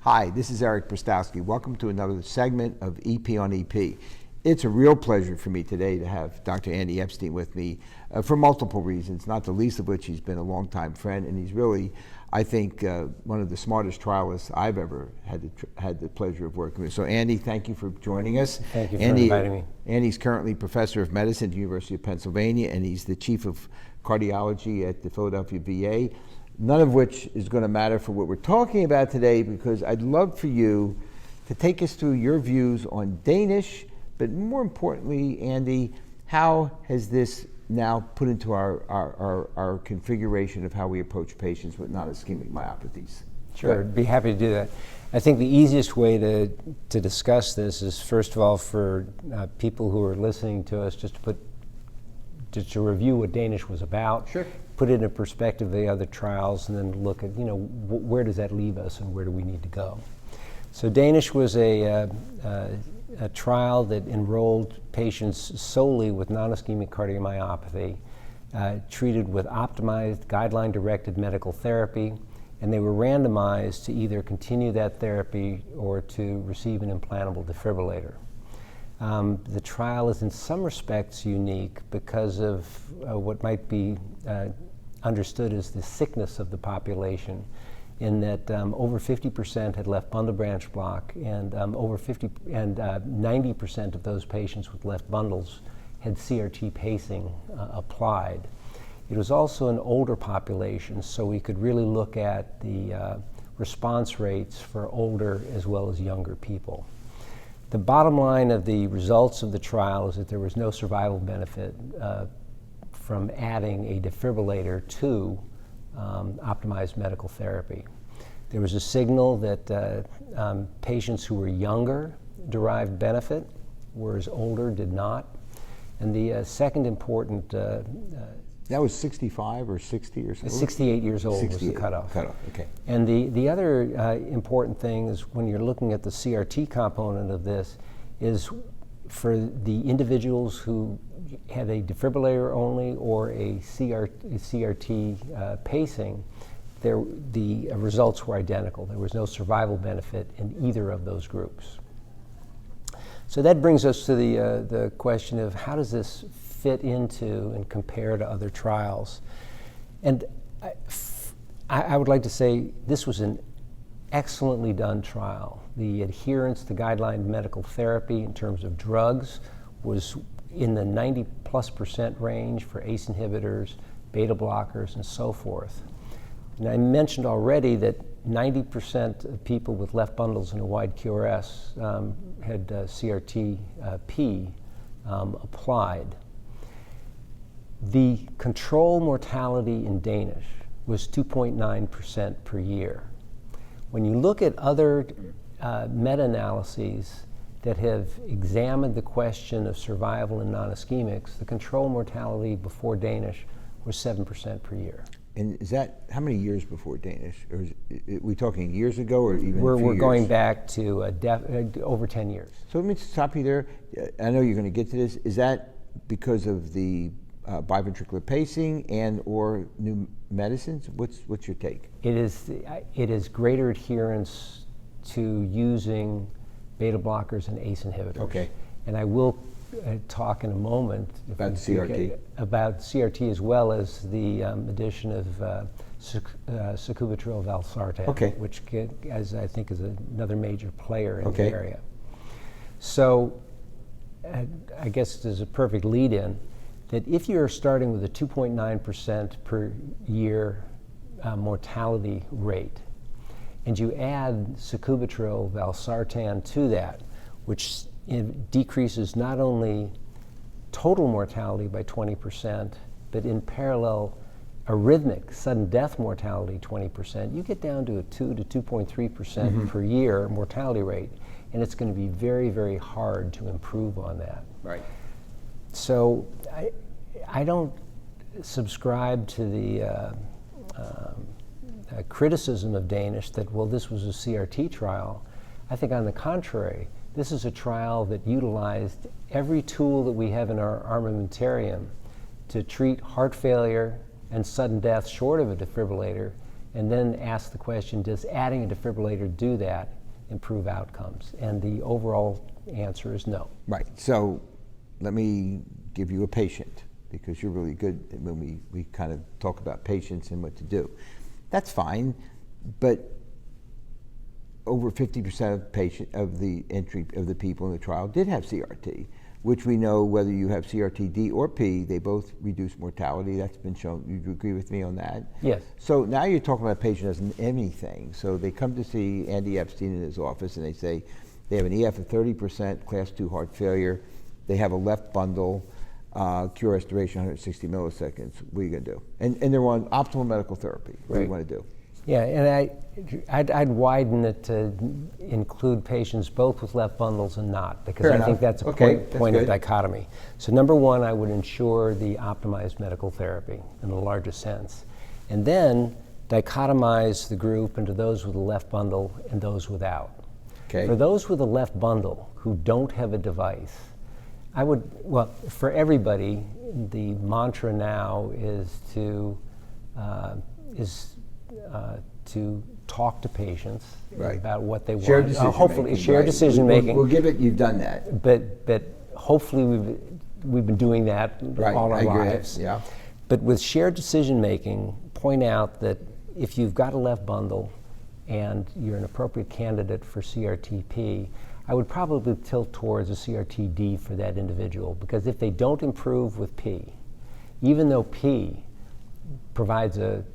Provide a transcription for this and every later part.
Hi, this is Eric Prystowsky. Welcome to another segment of EP on EP. It's a real pleasure for me today to have Dr. Andy Epstein with me for multiple reasons, not the least of which he's been a longtime friend, and he's really, I think, one of the smartest trialists I've ever had the pleasure of working with. So Andy, thank you for joining us. Thank you for inviting me. Andy's currently professor of medicine at the University of Pennsylvania, and he's the chief of cardiology at the Philadelphia VA. None of which is going to matter for what we're talking about today, because I'd love for you to take us through your views on Danish, but more importantly, Andy, how has this now put into our configuration of how we approach patients with nonischemic myopathies? Sure, I'd be happy to do that. I think the easiest way to discuss this is, first of all, for people who are listening to us, just to review what Danish was about. Sure. Put it in perspective of the other trials, and then look at, where does that leave us and where do we need to go? So Danish was a trial that enrolled patients solely with nonischemic cardiomyopathy, treated with optimized guideline-directed medical therapy, and they were randomized to either continue that therapy or to receive an implantable defibrillator. The trial is in some respects unique because of what might be understood as the sickness of the population, in that over 50% had left bundle branch block, and 90% of those patients with left bundles had CRT pacing applied. It was also an older population, so we could really look at the response rates for older as well as younger people. The bottom line of the results of the trial is that there was no survival benefit from adding a defibrillator to optimized medical therapy. There was a signal that patients who were younger derived benefit, whereas older did not. And the second important that was 65 or 60 or something? 68 years old was the cutoff. Okay. And the other important thing is, when you're looking at the CRT component of this, is for the individuals who had a defibrillator only or a CRT pacing, the results were identical. There was no survival benefit in either of those groups. So that brings us to the question of, how does this fit into and compare to other trials? And I would like to say this was an excellently done trial. The adherence to guideline medical therapy in terms of drugs was in the 90+% range for ACE inhibitors, beta blockers, and so forth. And I mentioned already that 90% of people with left bundles and a wide QRS had CRT-P applied. The control mortality in Danish was 2.9% per year. When you look at other meta-analyses that have examined the question of survival in non-ischemics, the control mortality before Danish was 7% per year. And is that, how many years before Danish? Or are we talking years ago, or even We're years? Going back to over 10 years. So let me stop you there. I know you're going to get to this. Is that because of the biventricular pacing and or new medicines? What's your take? It is greater adherence to using beta blockers and ACE inhibitors. Okay. And I will talk in a moment about CRT. About CRT, as well as the addition of sacubitril valsartan, okay, which as I think is another major player in the area. So I guess there's a perfect lead-in that if you're starting with a 2.9% per year mortality rate, and you add sacubitril valsartan to that, which decreases not only total mortality by 20%, but in parallel arrhythmic sudden death mortality 20%, you get down to a 2 to 2.3% per year mortality rate, and it's going to be very, very hard to improve on that. Right. So I don't subscribe to the criticism of Danish that, well, this was a CRT trial. I think on the contrary, this is a trial that utilized every tool that we have in our armamentarium to treat heart failure and sudden death short of a defibrillator and then ask the question, does adding a defibrillator do that, improve outcomes? And the overall answer is no. Right. So let me give you a patient, because you're really good when we kind of talk about patients and what to do. That's fine, but over 50% of the people in the trial did have CRT, which we know whether you have CRT-D or P, they both reduce mortality. That's been shown. You agree with me on that? Yes. So now you're talking about a patient who doesn't have anything. So they come to see Andy Epstein in his office, and they say they have an EF of 30%, class 2 heart failure. They have a left bundle, QRS duration 160 milliseconds. What are you going to do? And they're on optimal medical therapy. What do you want to do? Yeah, and I'd widen it to include patients both with left bundles and not, because Fair I enough. think that's a Okay, point that's of dichotomy. So number one, I would ensure the optimized medical therapy in the largest sense. And then dichotomize the group into those with a left bundle and those without. Okay. For those with a left bundle who don't have a device, I would, well, for everybody, the mantra now is to talk to patients about what they Shared want. decision Hopefully, making, shared decision making. We'll give it. You've done that. But hopefully we've been doing that all our lives. Yeah. But with shared decision making, point out that if you've got a left bundle and you're an appropriate candidate for CRT-P, I would probably tilt towards a CRT-D for that individual, because if they don't improve with P, even though P provides a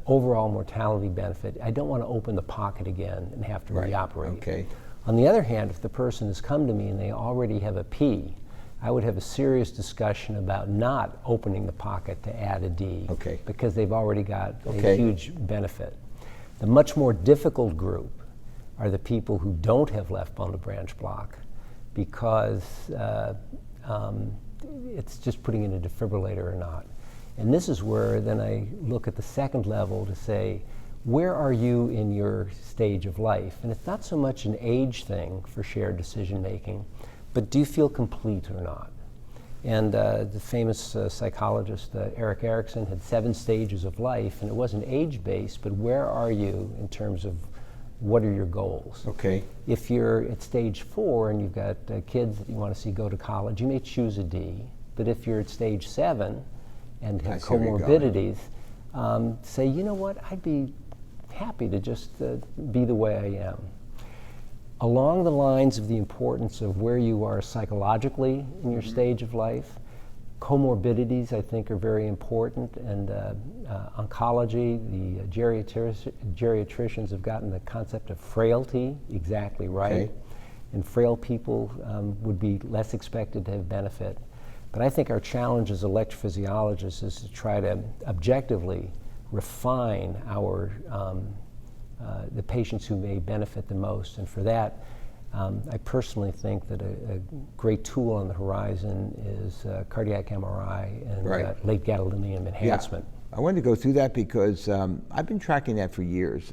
overall mortality benefit, I don't want to open the pocket again and have to reoperate. Okay. On the other hand, if the person has come to me and they already have a P, I would have a serious discussion about not opening the pocket to add a D, because they've already got a huge benefit. The much more difficult group are the people who don't have left bundle branch block, because it's just putting in a defibrillator or not. And this is where then I look at the second level to say, where are you in your stage of life? And it's not so much an age thing for shared decision making, but do you feel complete or not? And the famous psychologist Erik Erikson had 7 stages of life, and it wasn't age-based, but where are you in terms of what are your goals? Okay. If you're at stage 4 and you've got kids that you want to see go to college, you may choose a D. But if you're at stage 7 and have comorbidities, say, you know what, I'd be happy to just be the way I am. Along the lines of the importance of where you are psychologically in your stage of life, comorbidities I think are very important, and oncology, the geriatricians have gotten the concept of frailty exactly right, and frail people would be less expected to have benefit. But I think our challenge as electrophysiologists is to try to objectively refine our the patients who may benefit the most. And for that, I personally think that a great tool on the horizon is cardiac MRI and late gadolinium enhancement. Yeah. I wanted to go through that because I've been tracking that for years.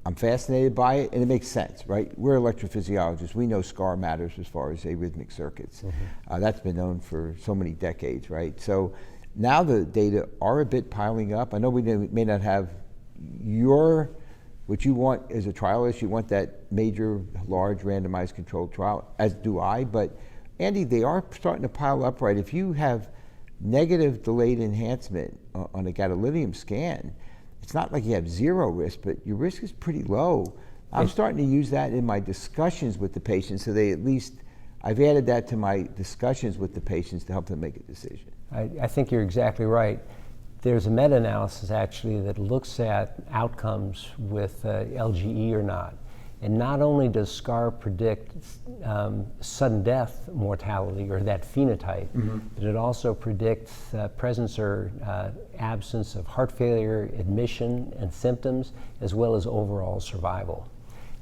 I'm fascinated by it, and it makes sense, right? We're electrophysiologists. We know scar matters as far as arrhythmic circuits. That's been known for so many decades, right? So now the data are a bit piling up. I know we may not have what you want as a trialist. You want that major, large, randomized controlled trial, as do I. But Andy, they are starting to pile up, right? If you have negative delayed enhancement on a gadolinium scan, it's not like you have zero risk, but your risk is pretty low. I'm starting to use that in my discussions with the patients, so they at least, I've added that to my discussions with the patients to help them make a decision. I think you're exactly right. There's a meta-analysis actually that looks at outcomes with LGE or not. And not only does SCAR predict sudden death mortality, or that phenotype, but it also predicts presence or absence of heart failure, admission, and symptoms, as well as overall survival.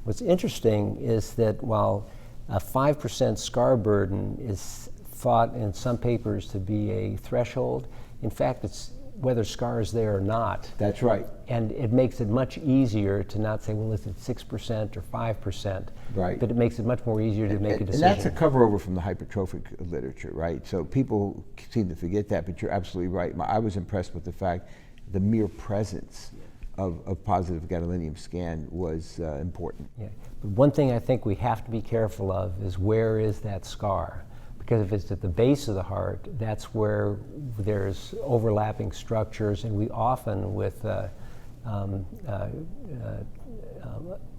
What's interesting is that while a 5% SCAR burden is thought in some papers to be a threshold, in fact, it's whether SCAR is there or not. That's right. And it makes it much easier to not say, well, is it 6% or 5%? Right. But it makes it much more easier to make a decision. And that's a cover over from the hypertrophic literature, right? So people seem to forget that, but you're absolutely right. I was impressed with the fact the mere presence of positive gadolinium scan was important. Yeah. But one thing I think we have to be careful of is where is that scar? Because if it's at the base of the heart, that's where there's overlapping structures, and we often, with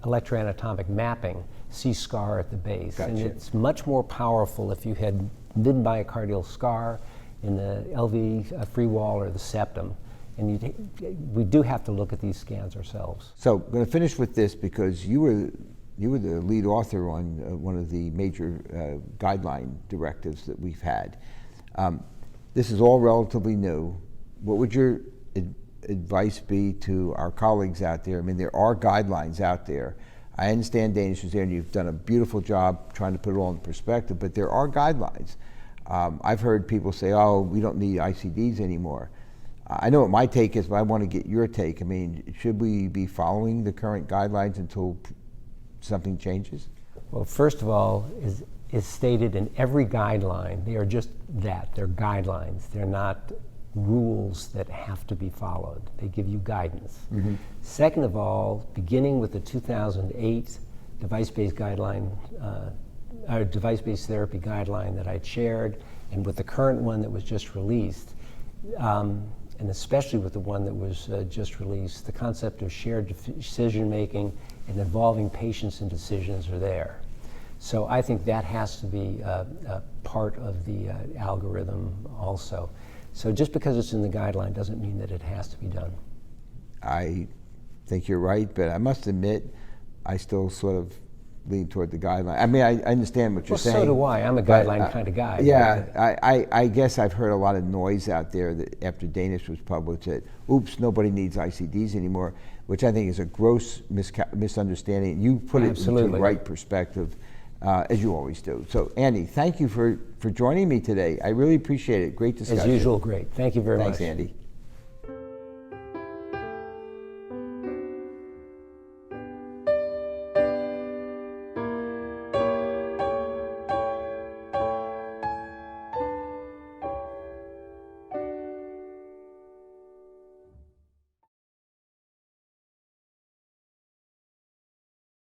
electroanatomic mapping, see scar at the base. Gotcha. And it's much more powerful if you had mid-myocardial scar in the LV free wall or the septum. And we do have to look at these scans ourselves. So I'm going to finish with this because you were the lead author on one of the major guideline directives that we've had. This is all relatively new. What would your advice be to our colleagues out there? I mean, there are guidelines out there. I understand Danish was there, and you've done a beautiful job trying to put it all in perspective, but there are guidelines. I've heard people say, oh, we don't need ICDs anymore. I know what my take is, but I want to get your take. I mean, should we be following the current guidelines until something changes? Well, first of all, is stated in every guideline, they are just that, they're guidelines. They're not rules that have to be followed. They give you guidance. Mm-hmm. Second of all, beginning with the 2008 device-based guideline, device-based therapy guideline that I chaired, and with the current one that was just released, and especially with the one that was just released, the concept of shared decision-making and involving patients in decisions are there. So I think that has to be a part of the algorithm also. So just because it's in the guideline doesn't mean that it has to be done. I think you're right, but I must admit, I still sort of lean toward the guideline. I mean, I understand what you're saying. So do I. I'm a guideline kind of guy. Yeah, I guess I've heard a lot of noise out there that after Danish was published that, oops, nobody needs ICDs anymore, which I think is a gross misunderstanding. You put it into the right perspective, as you always do. So, Andy, thank you for joining me today. I really appreciate it. Great discussion. As usual, great. Thank you very much. Thanks, Andy.